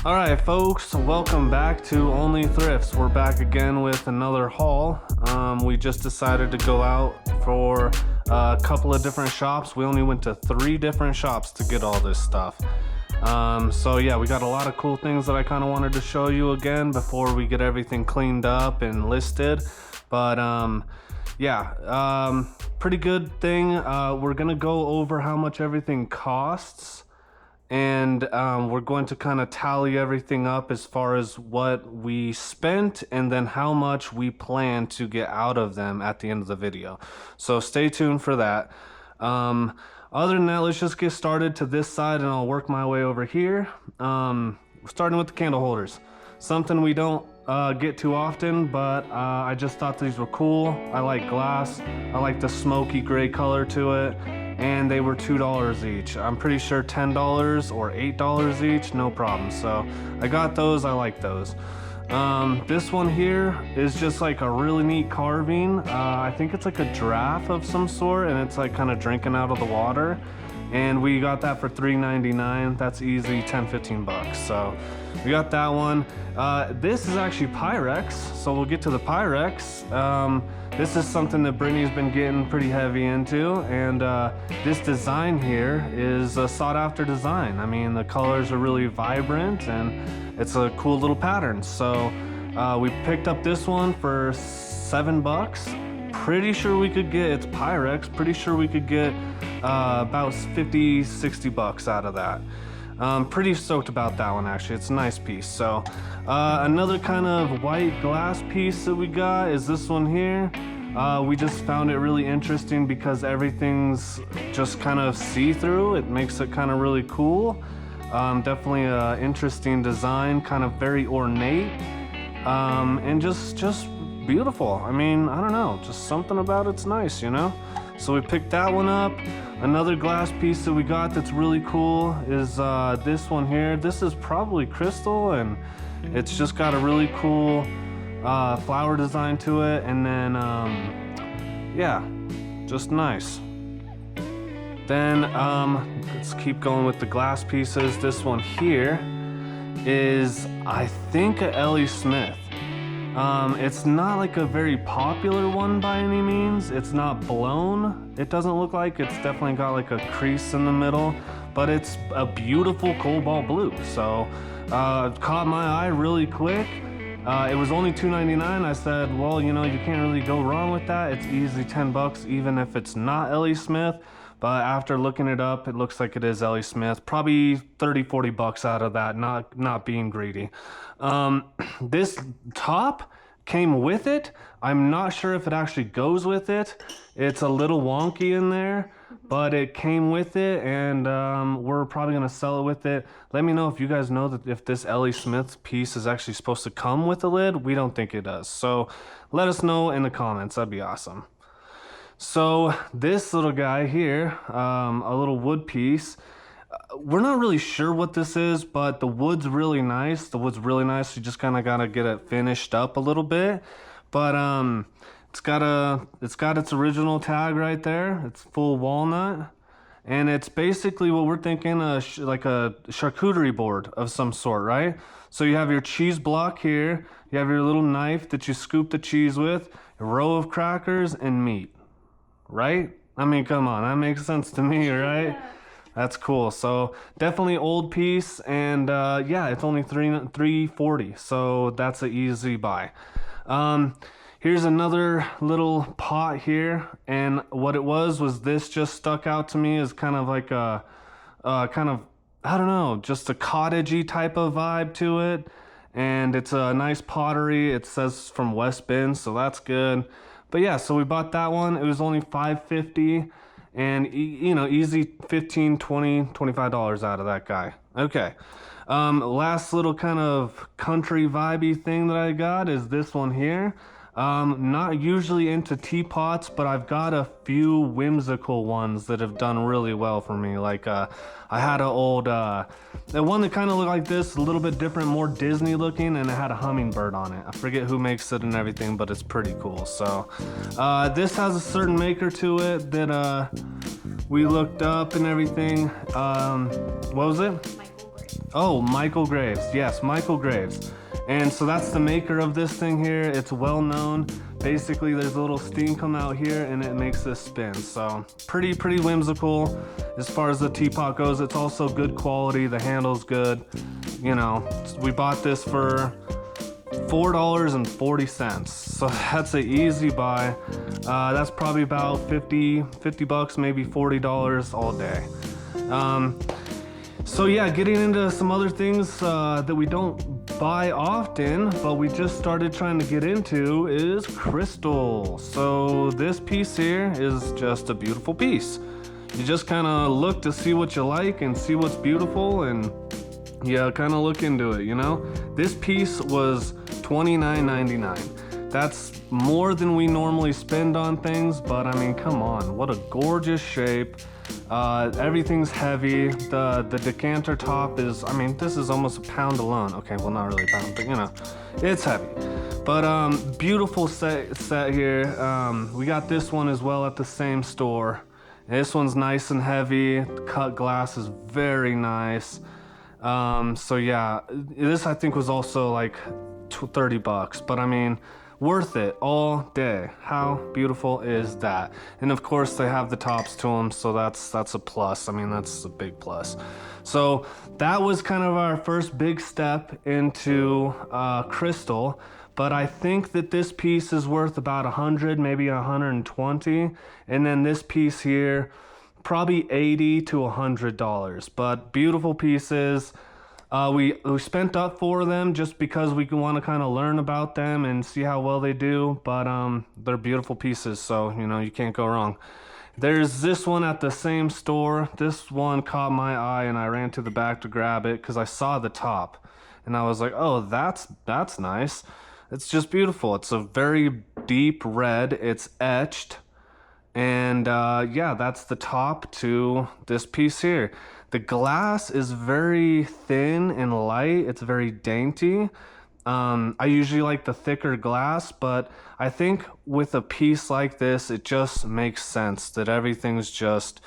All right, folks, welcome back to Only Thrifts. We're back again with another haul. We just decided to go out for a couple of different shops. We only went to 3 different shops to get all this stuff. So yeah, we got a lot of cool things that I kind of wanted to show you again before we get everything cleaned up and listed. But yeah, pretty good thing. We're gonna go over how much everything costs. And we're going to kind of tally everything up as far as what we spent and then how much we plan to get out of them at the end of the video. So stay tuned for that. Other than that, let's just get started to this side and I'll work my way over here. Starting with the candle holders. Something we don't get too often, but I just thought these were cool. I like glass. I like the smoky gray color to it. And they were $2 each. I'm pretty sure $10 or $8 each, no problem. So I got those, I like those. This one here is just like a really neat carving. I think it's like a giraffe of some sort, and it's like kind of drinking out of the water. And we got that for $3.99. That's easy, 10-15 bucks. So we got that one. This is actually Pyrex, so we'll get to the Pyrex. This is something that Brittany's been getting pretty heavy into, and this design here is a sought-after design. I mean, the colors are really vibrant, and it's a cool little pattern. So we picked up this one for 7 bucks. Pretty sure we could get, it's Pyrex, pretty sure we could get about 50-60 bucks out of that. Pretty stoked about that one, actually. It's a nice piece. So another kind of white glass piece that we got is this one here. We just found it really interesting because everything's just kind of see-through. It makes it kind of really cool. Definitely an interesting design, kind of very ornate, and just beautiful. I mean, I don't know, just something about it's nice, you know? So we picked that one up. Another glass piece that we got that's really cool is this one here. This is probably crystal, and it's just got a really cool flower design to it. And then, yeah, just nice. Then let's keep going with the glass pieces. This one here is, I think, a Ellie Smith. It's not like a very popular one by any means. It's not blown. It doesn't look like. It's definitely got like a crease in the middle, but it's a beautiful cobalt blue. So it caught my eye really quick. It was only $2.99. I said, well, you know, you can't really go wrong with that. It's easily 10 bucks, even if it's not Ellie Smith. But after looking it up, it looks like it is Ellie Smith. Probably 30-40 bucks out of that, not being greedy. This top came with it. I'm not sure if it actually goes with it. It's a little wonky in there, but it came with it, and we're probably gonna sell it with it. Let me know if you guys know that if this Ellie Smith piece is actually supposed to come with a lid. We don't think it does. So let us know in the comments. That'd be awesome. So this little guy here, a little wood piece. We're not really sure what this is, but the wood's really nice. The wood's really nice. You just kind of gotta get it finished up a little bit. But it's got its original tag right there. It's full walnut, and it's basically what we're thinking, like a charcuterie board of some sort, right? So you have your cheese block here. You have your little knife that you scoop the cheese with, a row of crackers and meat, right? I mean, come on, that makes sense to me, right? Yeah. That's cool. So definitely old piece, and yeah, it's only $3.40, so that's an easy buy. Here's another little pot here, and what it was this just stuck out to me as kind of like a kind of, I don't know, just a cottagey type of vibe to it. And it's a nice pottery. It says from West Bend, so that's good. But yeah, so we bought that one. It was only $5.50. And, you know, easy $15, $20, $25 out of that guy. Okay. Last little kind of country vibey thing that I got is this one here. Not usually into teapots, but I've got a few whimsical ones that have done really well for me. Like, I had an old, the one that kind of looked like this, a little bit different, more Disney looking, and it had a hummingbird on it. I forget who makes it and everything, but it's pretty cool. So, this has a certain maker to it that, we looked up and everything. What was it? Oh, Michael Graves. Yes, Michael Graves. And so that's the maker of this thing here. It's well known. Basically, there's a little steam come out here and it makes this spin. So pretty whimsical as far as the teapot goes. It's also good quality. The handle's good. You know, we bought this for $4.40. So that's an easy buy. That's probably about 50 bucks, maybe $40 all day. So yeah, getting into some other things that we don't buy often, but we just started trying to get into is crystal. So this piece here is just a beautiful piece. You just kind of look to see what you like and see what's beautiful, and yeah, kind of look into it, you know? This piece was $29.99. That's more than we normally spend on things, but I mean, come on, what a gorgeous shape. Everything's heavy. The decanter top is, I mean, this is almost a pound alone. Okay, well, not really a pound, but you know, it's heavy. But beautiful set here. We got this one as well at the same store. This one's nice and heavy. The cut glass is very nice. So yeah, this I think was also like 30 bucks, but I mean, worth it all day. How beautiful is that? And of course they have the tops to them, so that's a plus. I mean, that's a big plus. So that was kind of our first big step into crystal, but I think that this piece is worth about 100, maybe 120, and then this piece here probably $80 to $100. But beautiful pieces. We spent up for them just because we want to kind of learn about them and see how well they do, but they're beautiful pieces, so you know, you can't go wrong. There's this one at the same store. This one caught my eye and I ran to the back to grab it because I saw the top and I was like, oh, that's nice. It's just beautiful. It's a very deep red. It's etched, and yeah, that's the top to this piece here. The glass is very thin and light. It's very dainty. I usually like the thicker glass, but I think with a piece like this, it just makes sense that everything's just,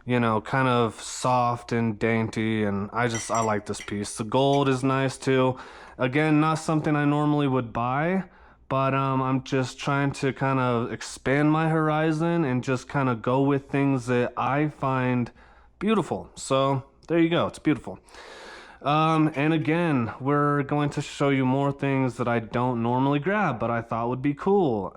you know, kind of soft and dainty, and I like this piece. The gold is nice too. Again, not something I normally would buy, but I'm just trying to kind of expand my horizon and just kind of go with things that I find beautiful. So there you go, it's beautiful. And again, we're going to show you more things that I don't normally grab, but I thought would be cool.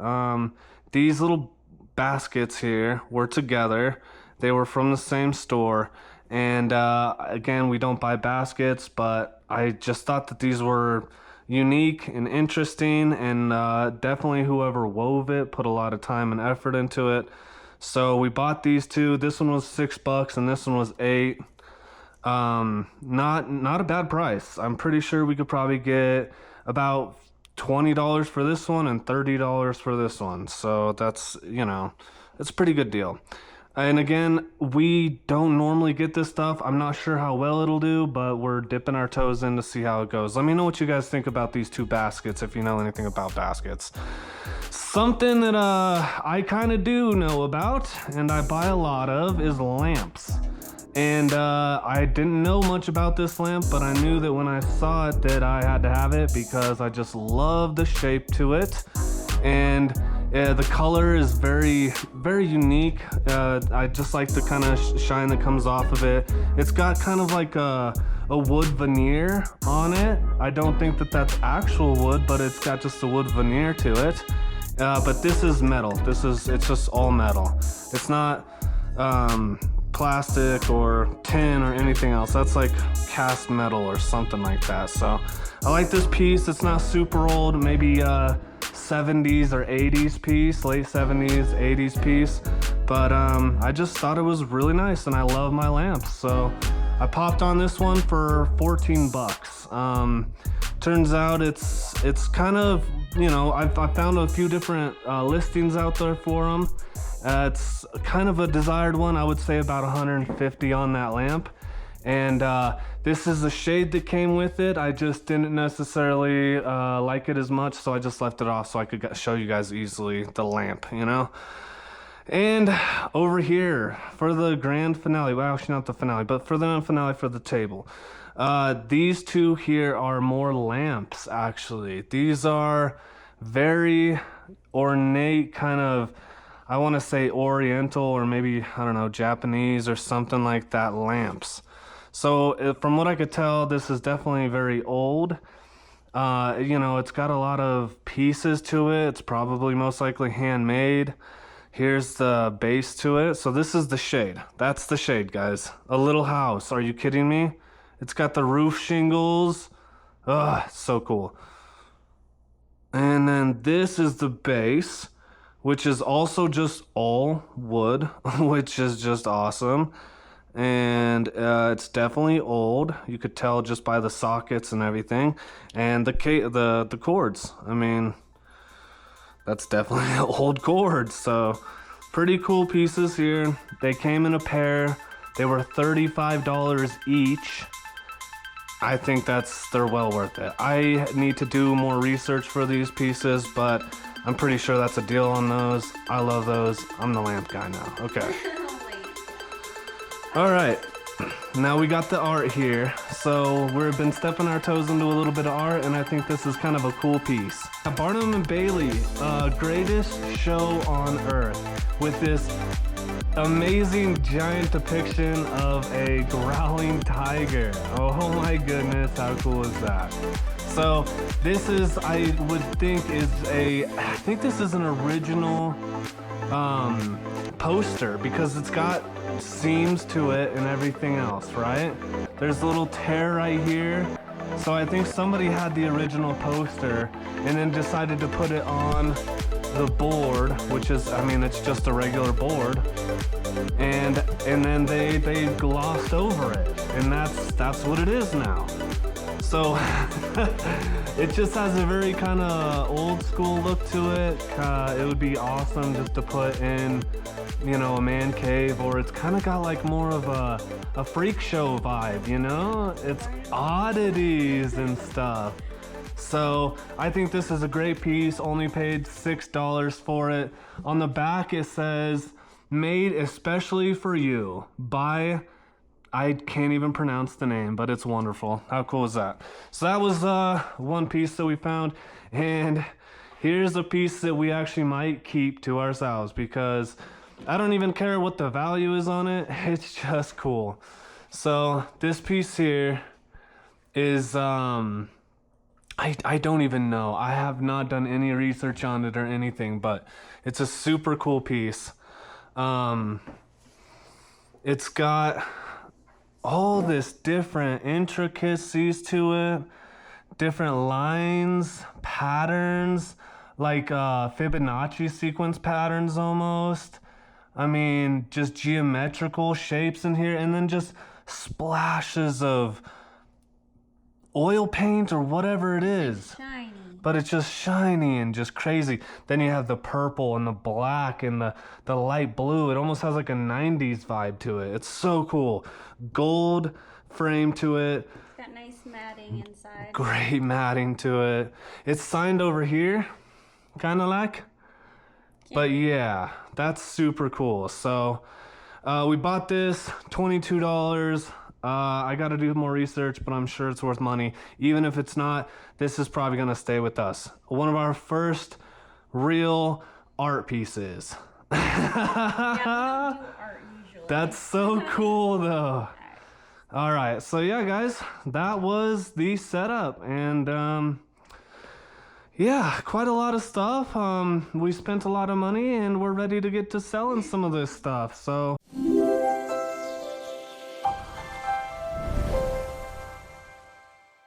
These little baskets here were together. They were from the same store. And again, we don't buy baskets, but I just thought that these were unique and interesting, and definitely whoever wove it put a lot of time and effort into it. So we bought these two. This one was $6 and this one was $8. Not a bad price. I'm pretty sure we could probably get about $20 for this one and $30 for this one. So that's, you know, it's a pretty good deal. And again, we don't normally get this stuff. I'm not sure how well it'll do, but we're dipping our toes in to see how it goes. Let me know what you guys think about these two baskets if you know anything about baskets. Something that I kind of do know about and I buy a lot of is lamps. And I didn't know much about this lamp, but I knew that when I saw it that I had to have it because I just love the shape to it. And the color is very unique. I just like the kind of shine that comes off of it. It's got kind of like a wood veneer on it. I don't think that that's actual wood, but it's got just a wood veneer to it. But this is metal. It's just all metal. It's not plastic or tin or anything else. That's like cast metal or something like that. So I like this piece. It's not super old, maybe 70s or 80s piece, late 70s, 80s piece. But I just thought it was really nice, and I love my lamps. So I popped on this one for 14 bucks. Turns out it's kind of, you know, I found a few different listings out there for them. It's kind of a desired one. I would say about 150 on that lamp. And this is the shade that came with it. I just didn't necessarily like it as much, so I just left it off so I could show you guys easily the lamp, you know? And over here for the grand finale, well, actually not the finale, but for the finale for the table. These two here are more lamps, actually. These are very ornate, kind of, I want to say oriental, or maybe, I don't know, Japanese or something like that, lamps. So from what I could tell, this is definitely very old. You know, it's got a lot of pieces to it. It's probably most likely handmade. Here's the base to it. So this is the shade. That's the shade, guys. A little house. Are you kidding me? It's got the roof shingles. Ugh, so cool. And then this is the base, which is also just all wood, which is just awesome. And it's definitely old. You could tell just by the sockets and everything, and the cords. I mean, that's definitely old cords. So pretty cool pieces here. They came in a pair. They were $35 each. I think they're well worth it. I need to do more research for these pieces, but I'm pretty sure that's a deal on those. I love those. I'm the lamp guy now. Okay. All right, now we got the art here. So we've been stepping our toes into a little bit of art, and I think this is kind of a cool piece. Barnum and Bailey, greatest show on earth, with this amazing giant depiction of a growling tiger. Oh my goodness, how cool is that? So this is, I would think I think this is an original poster, because it's got seams to it and everything else, right? There's a little tear right here. So I think somebody had the original poster and then decided to put it on the board, which is, I mean, it's just a regular board, and then they glossed over it, and that's what it is now. So it just has a very kind of old school look to it. It would be awesome just to put in, you know, a man cave, or it's kind of got like more of a freak show vibe, you know? It's oddities and stuff. So I think this is a great piece. Only paid $6 for it. On the back it says, "Made especially for you by," I can't even pronounce the name, but it's wonderful. How cool is that? So that was one piece that we found, and here's a piece that we actually might keep to ourselves, because I don't even care what the value is on it. It's just cool. So this piece here is I don't even know. I have not done any research on it or anything, but it's a super cool piece. It's got all this different intricacies to it, different lines, patterns, like Fibonacci sequence patterns almost. I mean, just geometrical shapes in here, and then just splashes of oil paint or whatever it is. Shiny. But it's just shiny and just crazy. Then you have the purple and the black and the light blue. It almost has like a 90s vibe to it. It's so cool. Gold frame to it. It's got nice matting inside. Great matting to it. It's signed over here, kind of like. But yeah, that's super cool. So we bought this, $22. I got to do more research, but I'm sure it's worth money. Even if it's not, this is probably going to stay with us. One of our first real art pieces. Yeah, we don't do art usually. That's so cool, though. All right, so yeah, guys, that was the setup, and yeah, quite a lot of stuff. We spent a lot of money, and we're ready to get to selling some of this stuff. So